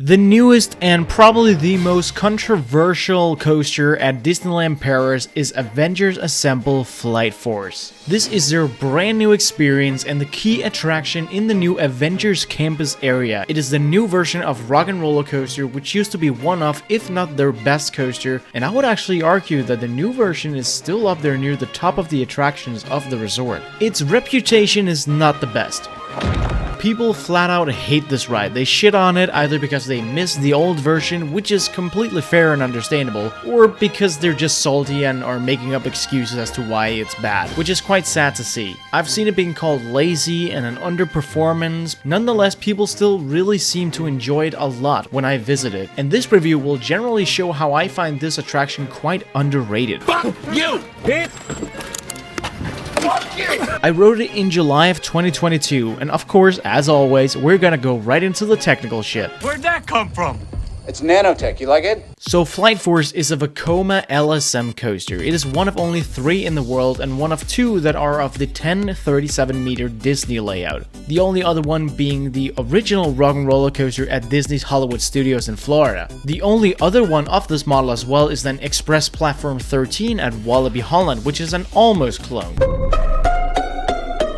The newest and probably the most controversial coaster at Disneyland Paris is Avengers Assemble Flight Force. This is their brand new experience and the key attraction in the new Avengers campus area. It is the new version of Rock and Roller Coaster, which used to be one of, if not their best coaster, and I would actually argue that the new version is still up there near the top of the attractions of the resort. Its reputation is not the best. People flat out hate this ride. They shit on it either because they miss the old version, which is completely fair and understandable, or because they're just salty and are making up excuses as to why it's bad, which is quite sad to see. I've seen it being called lazy and an underperformance. Nonetheless, people still really seem to enjoy it a lot when I visit it, and this review will generally show how I find this attraction quite underrated. Fuck you, bitch! I wrote it in July of 2022, and of course, as always, we're gonna go right into the technical shit. Where'd that come from? It's nanotech, you like it? So Flight Force is a Vekoma LSM coaster. It is one of only 3 in the world and one of 2 that are of the 1037-meter Disney layout. The only other one being the original Rock and Roller Coaster at Disney's Hollywood Studios in Florida. The only other one of this model as well is then Express Platform 13 at Walibi Holland, which is an almost clone.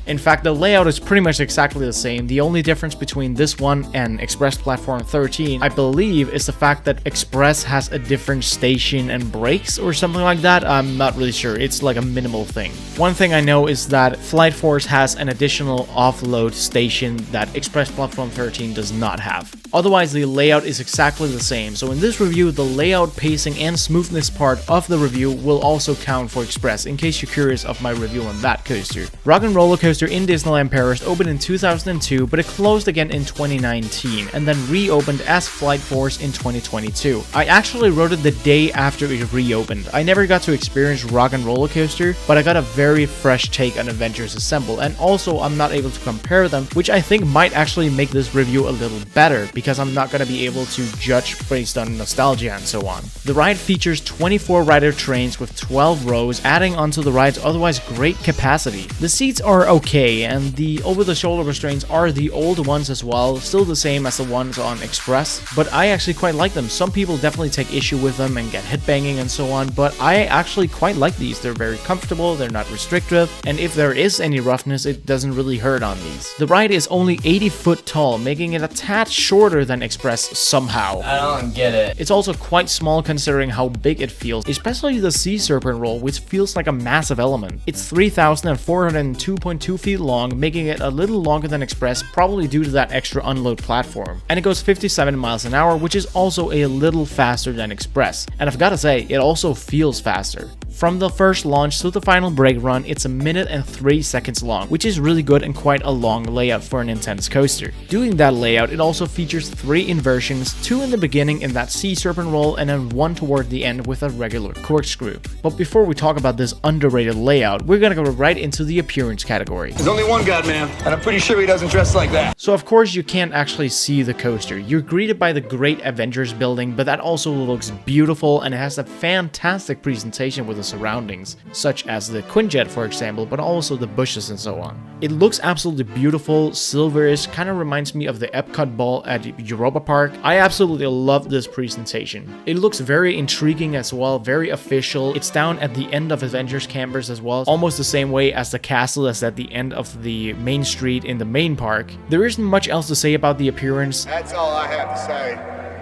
In fact, the layout is pretty much exactly the same. The only difference between this one and Express Platform 13, I believe, is the fact that Express has a different station and brakes or something like that. I'm not really sure. It's like a minimal thing. One thing I know is that Flight Force has an additional offload station that Express Platform 13 does not have. Otherwise, the layout is exactly the same. So in this review, the layout, pacing, and smoothness part of the review will also count for Express, in case you're curious of my review on that coaster. Rock and Roller Coaster in Disneyland Paris opened in 2002, but it closed again in 2019 and then reopened as Flight Force in 2022. I actually wrote it the day after it reopened. I never got to experience Rock and Roller Coaster, but I got a very fresh take on Avengers Assemble, and also I'm not able to compare them, which I think might actually make this review a little better because I'm not going to be able to judge based on nostalgia and so on. The ride features 24 rider trains with 12 rows, adding onto the ride's otherwise great capacity. The seats are okay, and the over-the-shoulder restraints are the old ones as well, still the same as the ones on Express, but I actually quite like them. Some people definitely take issue with them and get headbanging and so on, but I actually quite like these. They're very comfortable, they're not restrictive, and if there is any roughness, it doesn't really hurt on these. The ride is only 80 foot tall, making it a tad shorter than Express somehow. I don't get it. It's also quite small considering how big it feels, especially the Sea Serpent roll, which feels like a massive element. It's 3,402.2 feet long, making it a little longer than Express, probably due to that extra unload platform. And it goes 57 miles an hour, which is also a little faster than Express. And I've gotta say, it also feels faster. From the first launch to the final brake run, it's 1 minute and 3 seconds long, which is really good and quite a long layout for an intense coaster. Doing that layout, it also features 3 inversions, 2 in the beginning in that Sea Serpent roll, and then 1 toward the end with a regular corkscrew. But before we talk about this underrated layout, we're gonna go right into the appearance category. There's only one God, man, and I'm pretty sure he doesn't dress like that. So of course you can't actually see the coaster. You're greeted by the great Avengers building, but that also looks beautiful and it has a fantastic presentation with the surroundings, such as the Quinjet for example, but also the bushes and so on. It looks absolutely beautiful, silverish, kind of reminds me of the Epcot ball at Europa Park. I absolutely love this presentation. It looks very intriguing as well, very official. It's down at the end of Avengers Campus as well, almost the same way as the castle is at the end of the main street in the main park. There isn't much else to say about the appearance. That's all I have to say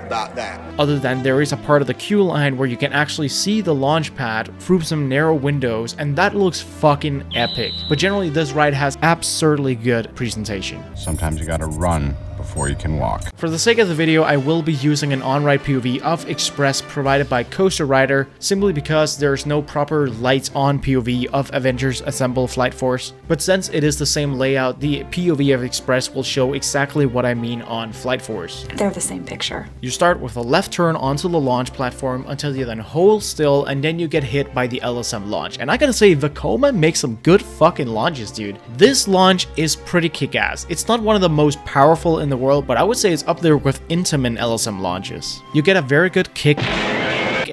about that. Other than there is a part of the queue line where you can actually see the launch pad through some narrow windows, and that looks fucking epic. But generally this ride has absurdly good presentation. Sometimes you gotta run before you can walk. For the sake of the video, I will be using an on-ride POV of Express provided by Coasterrider, simply because there's no proper lights on POV of Avengers Assemble Flight Force. But since it is the same layout, the POV of Express will show exactly what I mean on Flight Force. They're the same picture. You start with a left turn onto the launch platform until you then hold still, and then you get hit by the LSM launch. And I gotta say, Vekoma makes some good fucking launches, dude. This launch is pretty kick-ass. It's not one of the most powerful in the world, but I would say it's up there with Intamin LSM launches. You get a very good kick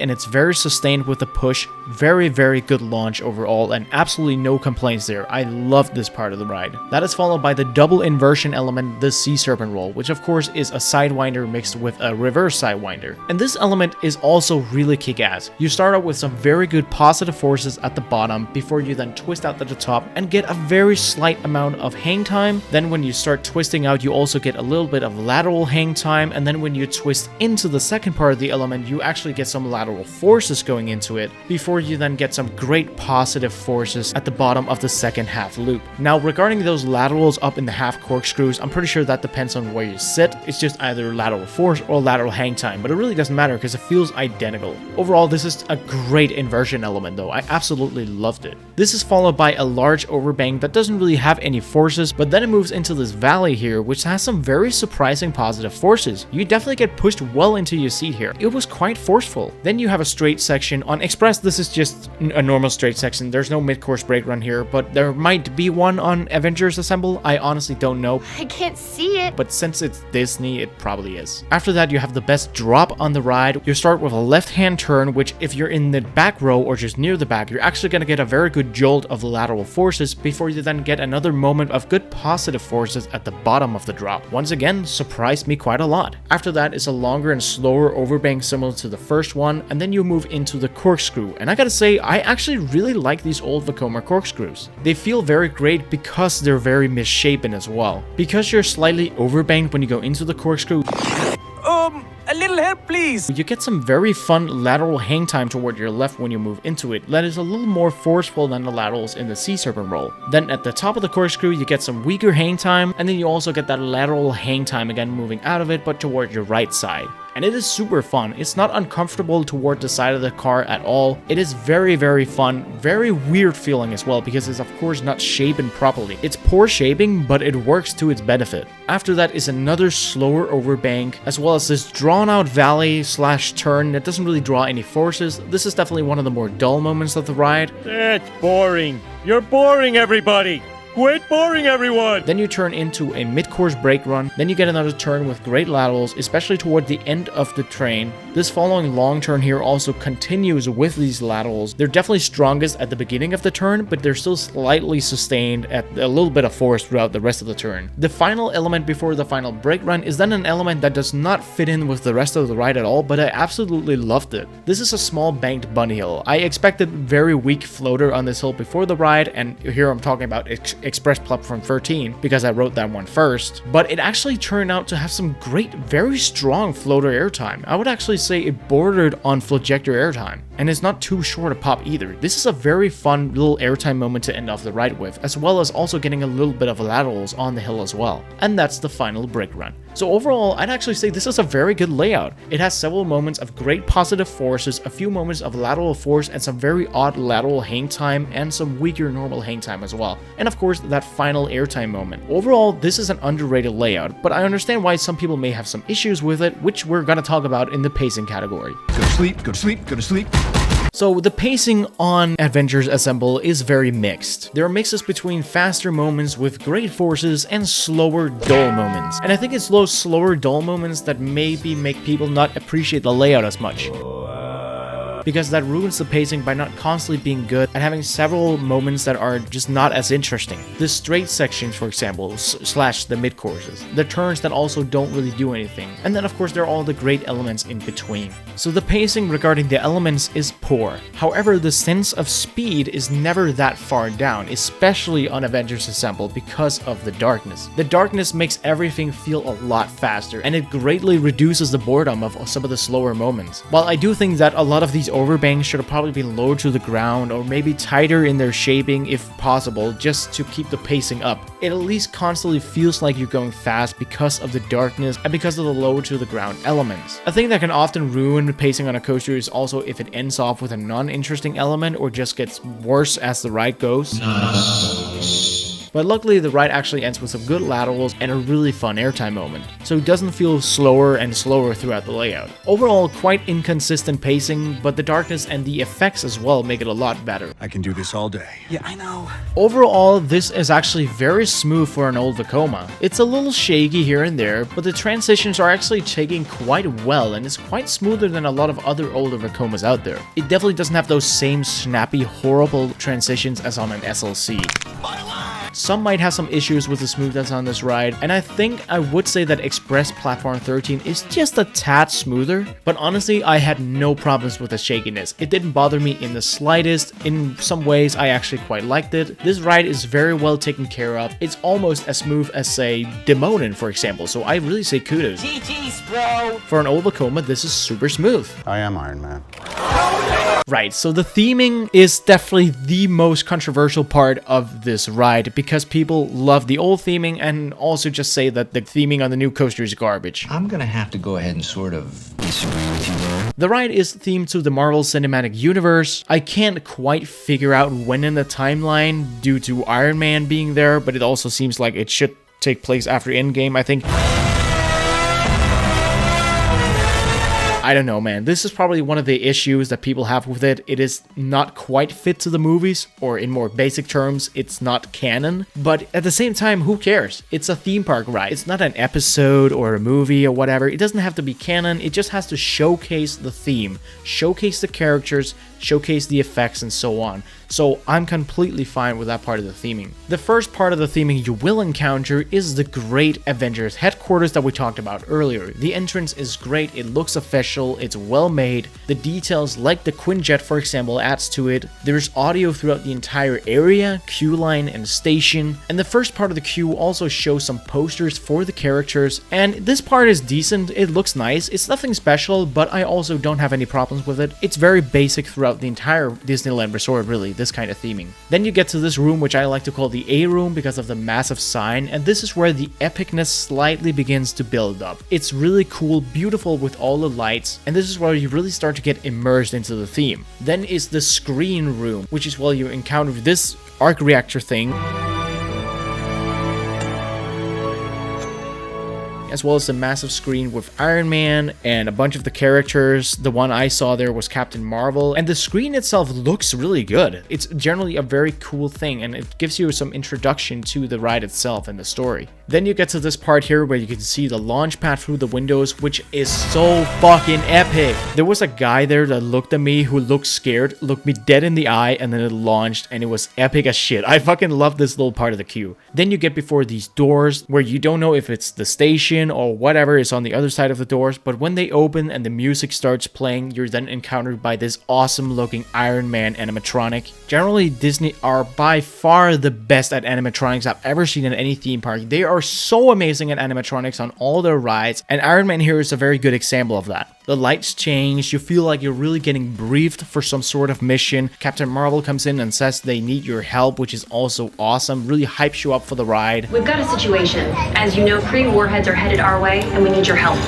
and it's very sustained with the push. Very, very good launch overall, and absolutely no complaints there. I love this part of the ride. That is followed by the double inversion element, the Sea Serpent roll, which of course is a sidewinder mixed with a reverse sidewinder. And this element is also really kick-ass. You start out with some very good positive forces at the bottom before you then twist out at the top and get a very slight amount of hang time. Then when you start twisting out, you also get a little bit of lateral hang time, and then when you twist into the second part of the element, you actually get some lateral forces going into it before you then get some great positive forces at the bottom of the second half loop. Now, regarding those laterals up in the half corkscrews, I'm pretty sure that depends on where you sit. It's just either lateral force or lateral hang time, but it really doesn't matter because it feels identical. Overall, this is a great inversion element though. I absolutely loved it. This is followed by a large overbank that doesn't really have any forces, but then it moves into this valley here, which has some very surprising positive forces. You definitely get pushed well into your seat here. It was quite forceful. Then you have a straight section. On Express, this is just a normal straight section. There's no mid-course brake run here, but there might be one on Avengers Assemble. I honestly don't know. I can't see it. But since it's Disney, it probably is. After that, you have the best drop on the ride. You start with a left-hand turn, which if you're in the back row or just near the back, you're actually going to get a very good jolt of lateral forces before you then get another moment of good positive forces at the bottom of the drop. Once again, surprised me quite a lot. After that is a longer and slower overbank similar to the first one, and then you move into the corkscrew. And I gotta say, I actually really like these old Vekoma corkscrews. They feel very great because they're very misshapen as well. Because you're slightly overbanked when you go into the corkscrew, A little help, please. you get some very fun lateral hang time toward your left when you move into it that is a little more forceful than the laterals in the Sea Serpent roll. Then at the top of the corkscrew, you get some weaker hang time, and then you also get that lateral hang time again moving out of it, but toward your right side. And it is super fun. It's not uncomfortable toward the side of the car at all. It is very, very fun, very weird feeling as well, because it's of course not shapen properly. It's poor shaping, but it works to its benefit. After that is another slower overbank, as well as this drawn out valley slash turn that doesn't really draw any forces. This is definitely one of the more dull moments of the ride. That's boring. You're boring, everybody. Quit boring everyone! Then you turn into a mid-course brake run. Then you get another turn with great laterals, especially toward the end of the train. This following long turn here also continues with these laterals. They're definitely strongest at the beginning of the turn, but they're still slightly sustained at a little bit of force throughout the rest of the turn. The final element before the final brake run is then an element that does not fit in with the rest of the ride at all, but I absolutely loved it. This is a small banked bunny hill. I expected very weak floater on this hill before the ride, and here I'm talking about Express Platform 13 because I wrote that one first, but it actually turned out to have some great, very strong floater airtime. I would actually say it bordered on Flojector airtime, and it's not too short a pop either. This is a very fun little airtime moment to end off the ride with, as well as also getting a little bit of laterals on the hill as well. And that's the final brake run. So overall, I'd actually say this is a very good layout. It has several moments of great positive forces, a few moments of lateral force, and some very odd lateral hang time, and some weaker normal hang time as well. And of course, that final airtime moment. Overall, this is an underrated layout, but I understand why some people may have some issues with it, which we're gonna talk about in the pacing category. Go to sleep, go to sleep, go to sleep. So the pacing on Avengers Assemble is very mixed. There are mixes between faster moments with great forces and slower, dull moments. And I think it's those slower, dull moments that maybe make people not appreciate the layout as much, because that ruins the pacing by not constantly being good and having several moments that are just not as interesting. The straight sections, for example, slash the mid-courses. The turns that also don't really do anything. And then of course there are all the great elements in between. So the pacing regarding the elements is poor. However, the sense of speed is never that far down, especially on Avengers Assemble because of the darkness. The darkness makes everything feel a lot faster, and it greatly reduces the boredom of some of the slower moments. While I do think that a lot of these overbanks should have probably been lower to the ground or maybe tighter in their shaping if possible, just to keep the pacing up, it at least constantly feels like you're going fast because of the darkness and because of the lower to the ground elements. A thing that can often ruin pacing on a coaster is also if it ends off with a non-interesting element or just gets worse as the ride goes. But luckily the ride actually ends with some good laterals and a really fun airtime moment, so it doesn't feel slower and slower throughout the layout. Overall, quite inconsistent pacing, but the darkness and the effects as well make it a lot better. I can do this all day. Yeah, I know. Overall, this is actually very smooth for an old Vekoma. It's a little shaky here and there, but the transitions are actually taking quite well and it's quite smoother than a lot of other older Vekomas out there. It definitely doesn't have those same snappy, horrible transitions as on an SLC. Some might have some issues with the smoothness on this ride, and I think I would say that Express Platform 13 is just a tad smoother, but honestly, I had no problems with the shakiness. It didn't bother me in the slightest. In some ways, I actually quite liked it. This ride is very well taken care of. It's almost as smooth as, say, Demonin, for example, so I really say kudos. GG's, bro! For an old Vekoma, this is super smooth. I am Iron Man. Right, so the theming is definitely the most controversial part of this ride because people love the old theming and also just say that the theming on the new coaster is garbage. I'm gonna have to go ahead and sort of disagree with you there. The ride is themed to the Marvel Cinematic Universe. I can't quite figure out when in the timeline due to Iron Man being there, but it also seems like it should take place after Endgame, I think. I don't know, man. This is probably one of the issues that people have with it. It is not quite fit to the movies, or in more basic terms, it's not canon. But at the same time, who cares? It's a theme park ride. It's not an episode or a movie or whatever. It doesn't have to be canon. It just has to showcase the theme, showcase the characters, showcase the effects, and so on. So I'm completely fine with that part of the theming. The first part of the theming you will encounter is the great Avengers headquarters that we talked about earlier. The entrance is great, it looks official, it's well made. The details like the Quinjet, for example, adds to it. There's audio throughout the entire area, queue line, and station. And the first part of the queue also shows some posters for the characters. And this part is decent, it looks nice, it's nothing special, but I also don't have any problems with it. It's very basic throughout the entire Disneyland Resort, really, this kind of theming. Then you get to this room, which I like to call the A room because of the massive sign, and this is where the epicness slightly begins to build up. It's really cool, beautiful with all the lights, and this is where you really start to get immersed into the theme. Then is the screen room, which is where you encounter this arc reactor thing, as well as a massive screen with Iron Man and a bunch of the characters. The one I saw there was Captain Marvel, and the screen itself looks really good. It's generally a very cool thing, and it gives you some introduction to the ride itself and the story. Then you get to this part here where you can see the launch pad through the windows, which is so fucking epic. There was a guy there that looked at me who looked scared, looked me dead in the eye, and then it launched, and it was epic as shit. I fucking love this little part of the queue. Then you get before these doors where you don't know if it's the station or whatever is on the other side of the doors, but when they open and the music starts playing, you're then encountered by this awesome looking Iron Man animatronic. Generally, Disney are by far the best at animatronics I've ever seen in any theme park. They are so amazing at animatronics on all their rides, and Iron Man here is a very good example of that. The lights change, you feel like you're really getting briefed for some sort of mission. Captain Marvel comes in and says they need your help, which is also awesome, really hypes you up for the ride. We've got a situation. As you know, 3 warheads are headed our way, and we need your help.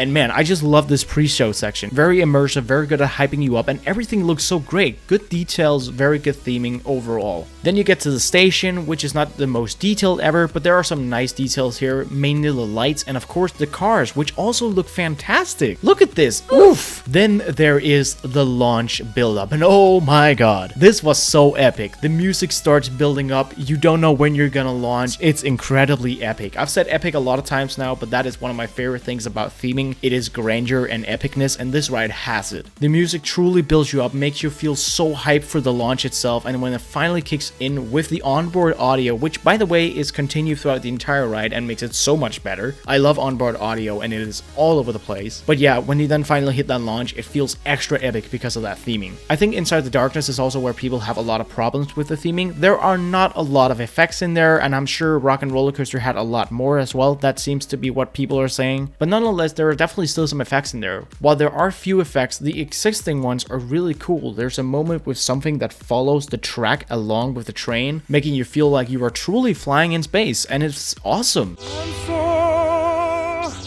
And man, I just love this pre-show section. Very immersive, very good at hyping you up, and everything looks so great. Good details, very good theming overall. Then you get to the station, which is not the most detailed ever, but there are some nice details here, mainly the lights, and of course the cars, which also look fantastic. Look at this, oof! Then there is the launch build-up, and oh my god, this was so epic. The music starts building up, you don't know when you're gonna launch. It's incredibly epic. I've said epic a lot of times now, but that is one of my favorite things about theming. It is grandeur and epicness, and this ride has it. The music truly builds you up, makes you feel so hyped for the launch itself, and when it finally kicks in with the onboard audio, which by the way is continued throughout the entire ride and makes it so much better. I love onboard audio and it is all over the place. But yeah, when you then finally hit that launch, it feels extra epic because of that theming. I think Inside the Darkness is also where people have a lot of problems with the theming. There are not a lot of effects in there, and I'm sure Rock and Roller Coaster had a lot more as well. That seems to be what people are saying. But nonetheless, there are definitely still some effects in there. While there are few effects, the existing ones are really cool. There's a moment with something that follows the track along with the train, making you feel like you are truly flying in space, and it's awesome. I'm so awesome!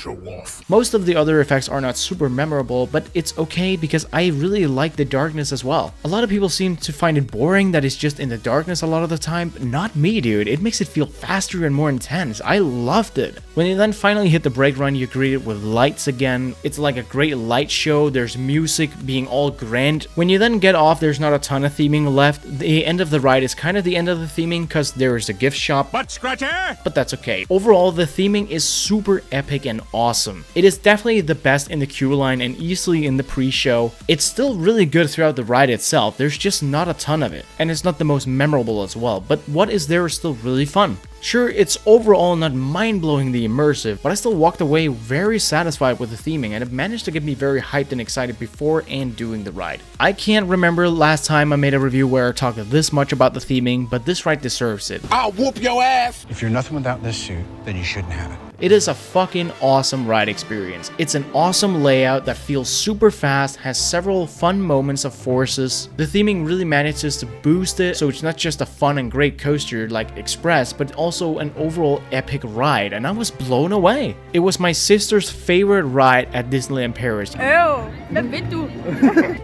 show off. Most of the other effects are not super memorable, but it's okay because I really like the darkness as well. A lot of people seem to find it boring that it's just in the darkness a lot of the time, but not me, dude. It makes it feel faster and more intense. I loved it. When you then finally hit the brake run, you're greeted with lights again. It's like a great light show. There's music being all grand. When you then get off, there's not a ton of theming left. The end of the ride is kind of the end of the theming because there is a gift shop. Butt scratcher! But that's okay. Overall, the theming is super epic and awesome. It is definitely the best in the queue line and easily in the pre-show. It's still really good throughout the ride itself. There's just not a ton of it. And it's not the most memorable as well. But what is there is still really fun. Sure, it's overall not mind-blowingly immersive, but I still walked away very satisfied with the theming, and it managed to get me very hyped and excited before and doing the ride. I can't remember last time I made a review where I talked this much about the theming, but this ride deserves it. I'll whoop your ass! If you're nothing without this suit, then you shouldn't have it. It is a fucking awesome ride experience. It's an awesome layout that feels super fast, has several fun moments of forces. The theming really manages to boost it, so it's not just a fun and great coaster like Express, but also an overall epic ride, and I was blown away. It was my sister's favorite ride at Disneyland Paris.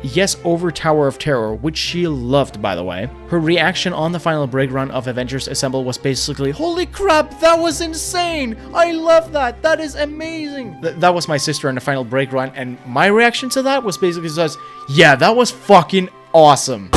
Yes, over Tower of Terror, which she loved, by the way. Her reaction on the final brake run of Avengers Assemble was basically, "Holy crap, that was insane! I love that! That is amazing!" That was my sister in the final brake run, and my reaction to that was basically just, yeah, that was fucking awesome.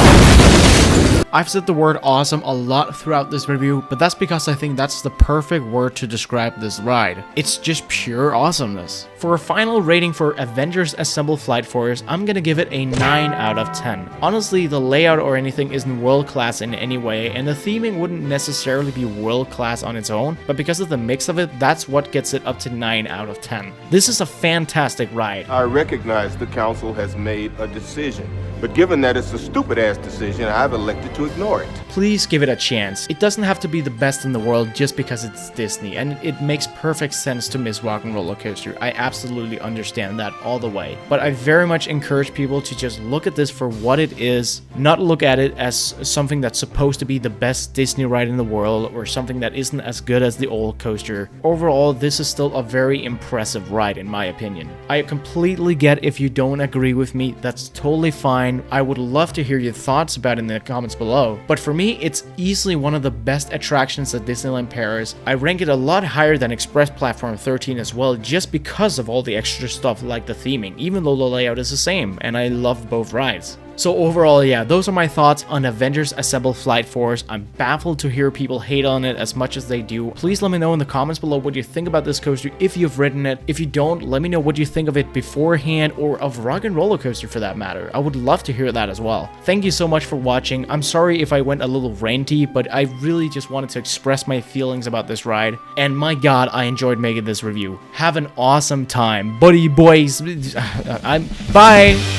I've said the word awesome a lot throughout this review, but that's because I think that's the perfect word to describe this ride. It's just pure awesomeness. For a final rating for Avengers Assemble Flight Force, I'm gonna give it a 9 out of 10. Honestly, the layout or anything isn't world class in any way, and the theming wouldn't necessarily be world class on its own, but because of the mix of it, that's what gets it up to 9 out of 10. This is a fantastic ride. I recognize the council has made a decision, but given that it's a stupid-ass decision, I've elected to ignore it. Please give it a chance. It doesn't have to be the best in the world just because it's Disney, and it makes perfect sense to miss Rock and Roller Coaster. I absolutely understand that all the way. But I very much encourage people to just look at this for what it is, not look at it as something that's supposed to be the best Disney ride in the world or something that isn't as good as the old coaster. Overall, this is still a very impressive ride in my opinion. I completely get if you don't agree with me, that's totally fine. I would love to hear your thoughts about it in the comments below. But for me, it's easily one of the best attractions at Disneyland Paris. I rank it a lot higher than Express Platform 13 as well, just because of all the extra stuff like the theming, even though the layout is the same, and I love both rides. So overall, yeah, those are my thoughts on Avengers Assemble Flight Force. I'm baffled to hear people hate on it as much as they do. Please let me know in the comments below what you think about this coaster if you've ridden it. If you don't, let me know what you think of it beforehand or of Rock and Roller Coaster for that matter. I would love to hear that as well. Thank you so much for watching. I'm sorry if I went a little ranty, but I really just wanted to express my feelings about this ride. And my god, I enjoyed making this review. Have an awesome time. Buddy boys. Bye.